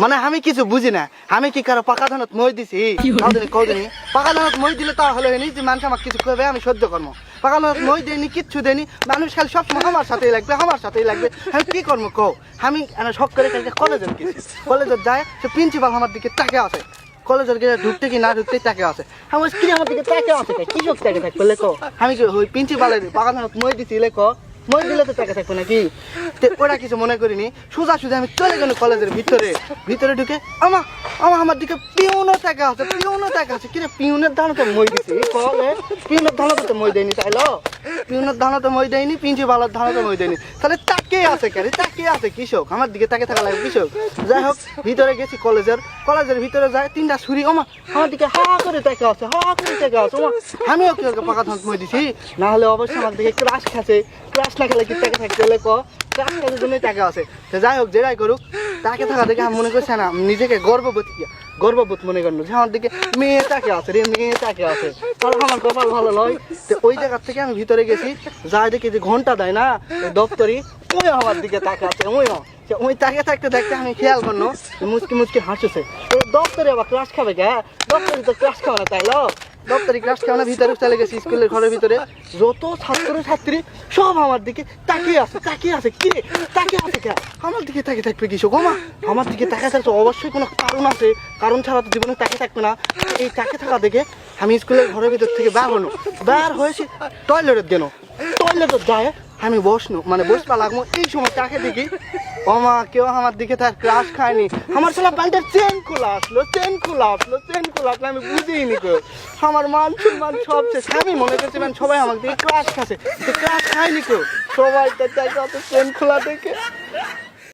মানে আমি কিছু বুঝি না, আমি কি কারো পাকা ধানত মই দিছি? কদিনই পাকা ধানত মই দিলে তা হলো যে মানুষ আমাকে কিছু করবে আমি সহ্য করবো। পাকা ধানত মই দেয়নি, কিচ্ছু দেয়নি, মানুষ খালি সবসময় আমার সাথেই লাগবে, আমার সাথেই লাগবে। আমি কি করবো কও? আমি শখ করে কালকে কলেজে গেছি, কলেজে যায় সে প্রিন্সিপাল আমার দিকে তাকে আছে, কলেজের গিয়ে ঢুকতে কি না ঢুকতেই তাকে আছে। আমি কি আমার দিকে তাকে আছে, কি সব তাকে থাকবে লেখো? আমি কি ওই প্রিন্সিপালের পাকা ধানত মই দিছি লেখো? মই দিলে তো টাকা থাকবে নাকি? ওরা কিছু মনে করিনি, সোজা সোজা আমি চলে গেল কলেজের ভিতরে ঢুকে আমার দিকে পিউনও টাকা আছে, পিউনও টাকা আছে। কিরে পিউনের ধানতে মই দিছি? পিউনের ধানতে তো মই দেয়নি, তাইলো পিউনের ধানতে মই দেয়নি, প্রিন্সিপালের ধানতে মই দেয়নি, তাহলে তাকে আছে কেন? তাকে আছে কৃষক, আমার দিকে তাকে থাকা লাগে কৃষক। যাই হোক ভিতরে গেছি কলেজের ভিতরে যায় তিনটা ছুরি, আমার দিকে হা করে টাকা আছে, হা করে টাকা আছে। আমিও কি পাকা ধান মই দিছি? না হলে অবশ্যই আমার দিকে ক্রাশ খাচ্ছে, ক্রাশ না খেলে কি টাকা থাকতে হলে ক্রাশ খাওয়ার জন্যই টাকা আছে। তো যাই হোক যেটাই করুক, তাকে থাকা দেখে আমি মনে করছি না নিজেকে গর্ববোধ মনে করলো যে আমার দিকে মেয়ে তাকে আছে রে, মেয়ে তাকে আছে, তাহলে আমার কপাল ভালো নয়। তো ওই জায়গার থেকে আমি ভিতরে গেছি, যাই দেখি যে ঘন্টা দেয় না দপ্তরি, ওই আমার দিকে তাকে আছে, ওই তাকে থাকতে থাকতে আমি খেয়াল করলো মুচকি হাসছে। দপ্তরে আবার ক্লাস খাবে কে? দপ্তরি তো ক্লাস খাবে না, তাইলো দপ্তরি ক্লাস খাবে না। ভিতরে চলে গেছি স্কুলের ঘরের ভিতরে, যত ছাত্রী সব আমার দিকে তাকিয়ে আছে। কি তাকিয়ে আছে কে? আমার দিকে তাকিয়ে থাকবে কৃষক? আমার দিকে তাকিয়ে থাকছে অবশ্যই কোনো কারণ আছে, কারণ ছাড়া তো জীবনে তাকিয়ে থাকবে না। এই তাকিয়ে থাকা দেখে আমি স্কুলের ঘরের ভিতর থেকে বের হয়েছি টয়লেটের জন্য। টয়লেটে যায় আমি বসপা লাগবো, এই সময় তাকে দেখি কেউ আমার দিকে তার ক্লাস খায়নি। আমার ছেলে প্যান্টের চেন খোলা আসলো, আমি বুঝিনি কেউ। আমার মান সম্মান সব শেষ। আমি মনে করছি সবাই আমার দিকে ক্লাস খাচ্ছে, ক্লাস খায়নি কেউ, সবাই চেন খোলা দেখে